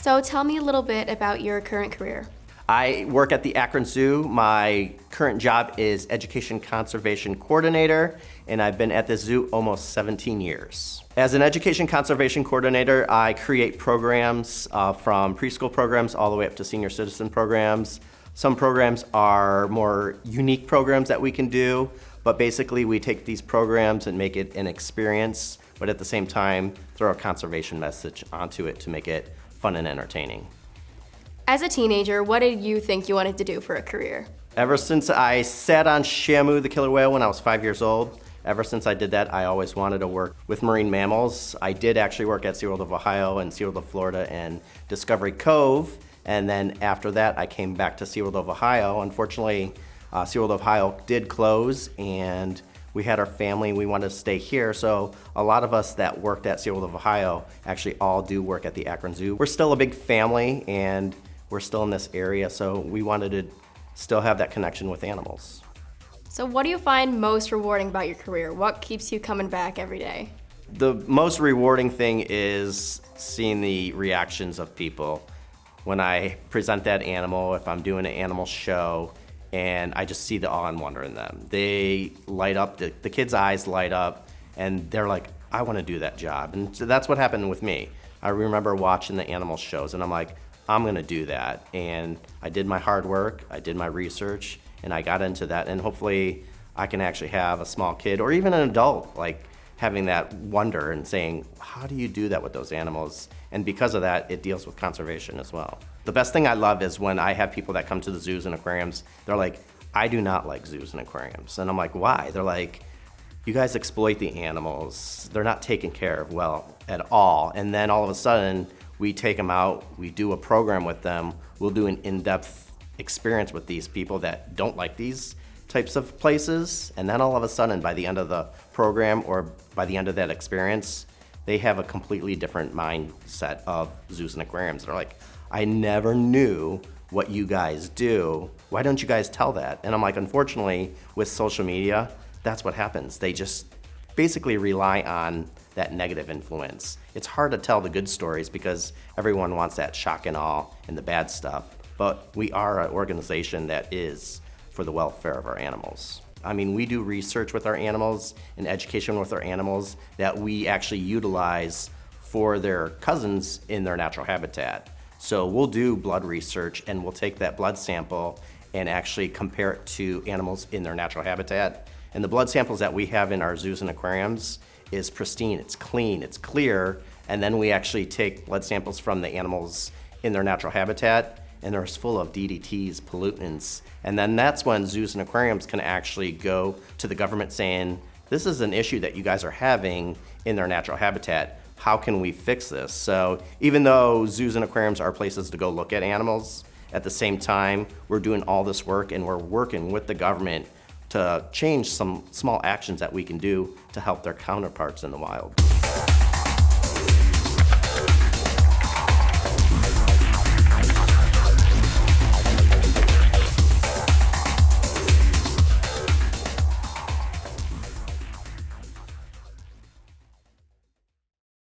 So tell me a little bit about your current career. I work at the Akron Zoo. My current job is Education Conservation Coordinator, and I've been at the zoo almost 17 years. As an Education Conservation Coordinator, I create programs from preschool programs all the way up to senior citizen programs. Some programs are more unique programs that we can do, but basically we take these programs and make it an experience, but at the same time throw a conservation message onto it to make it fun and entertaining. As a teenager, what did you think you wanted to do for a career? Ever since I sat on Shamu the killer whale when I was 5 years old, ever since I did that, I always wanted to work with marine mammals. I did actually work at SeaWorld of Ohio and SeaWorld of Florida and Discovery Cove, and then after that I came back to SeaWorld of Ohio. Unfortunately, SeaWorld of Ohio did close, and we had our family, we wanted to stay here, so a lot of us that worked at SeaWorld of Ohio actually all do work at the Akron Zoo. We're still a big family, and we're still in this area, so we wanted to still have that connection with animals. So what do you find most rewarding about your career? What keeps you coming back every day? The most rewarding thing is seeing the reactions of people. When I present that animal, if I'm doing an animal show, and I just see the awe and wonder in them. They light up, the kids' eyes light up, and they're like, I want to do that job. And so that's what happened with me. I remember watching the animal shows, and I'm like, I'm gonna do that. And I did my hard work, I did my research, and I got into that. And hopefully I can actually have a small kid or even an adult like having that wonder and saying, how do you do that with those animals? And because of that, it deals with conservation as well. The best thing I love is when I have people that come to the zoos and aquariums, they're like, I do not like zoos and aquariums. And I'm like, why? They're like, you guys exploit the animals. They're not taken care of well at all. And then all of a sudden, we take them out, we do a program with them, we'll do an in-depth experience with these people that don't like these types of places, and then all of a sudden, by the end of the program or by the end of that experience, they have a completely different mindset of zoos and aquariums. They're like, I never knew what you guys do. Why don't you guys tell that? And I'm like, unfortunately, with social media, that's what happens. They just basically rely on that negative influence. It's hard to tell the good stories because everyone wants that shock and awe and the bad stuff, but we are an organization that is for the welfare of our animals. I mean, we do research with our animals and education with our animals that we actually utilize for their cousins in their natural habitat. So we'll do blood research and we'll take that blood sample and actually compare it to animals in their natural habitat. And the blood samples that we have in our zoos and aquariums is pristine, it's clean, it's clear, and then we actually take blood samples from the animals in their natural habitat, and they're full of DDTs, pollutants, and then that's when zoos and aquariums can actually go to the government saying, this is an issue that you guys are having in their natural habitat, how can we fix this? So even though zoos and aquariums are places to go look at animals, at the same time, we're doing all this work and we're working with the government to change some small actions that we can do to help their counterparts in the wild.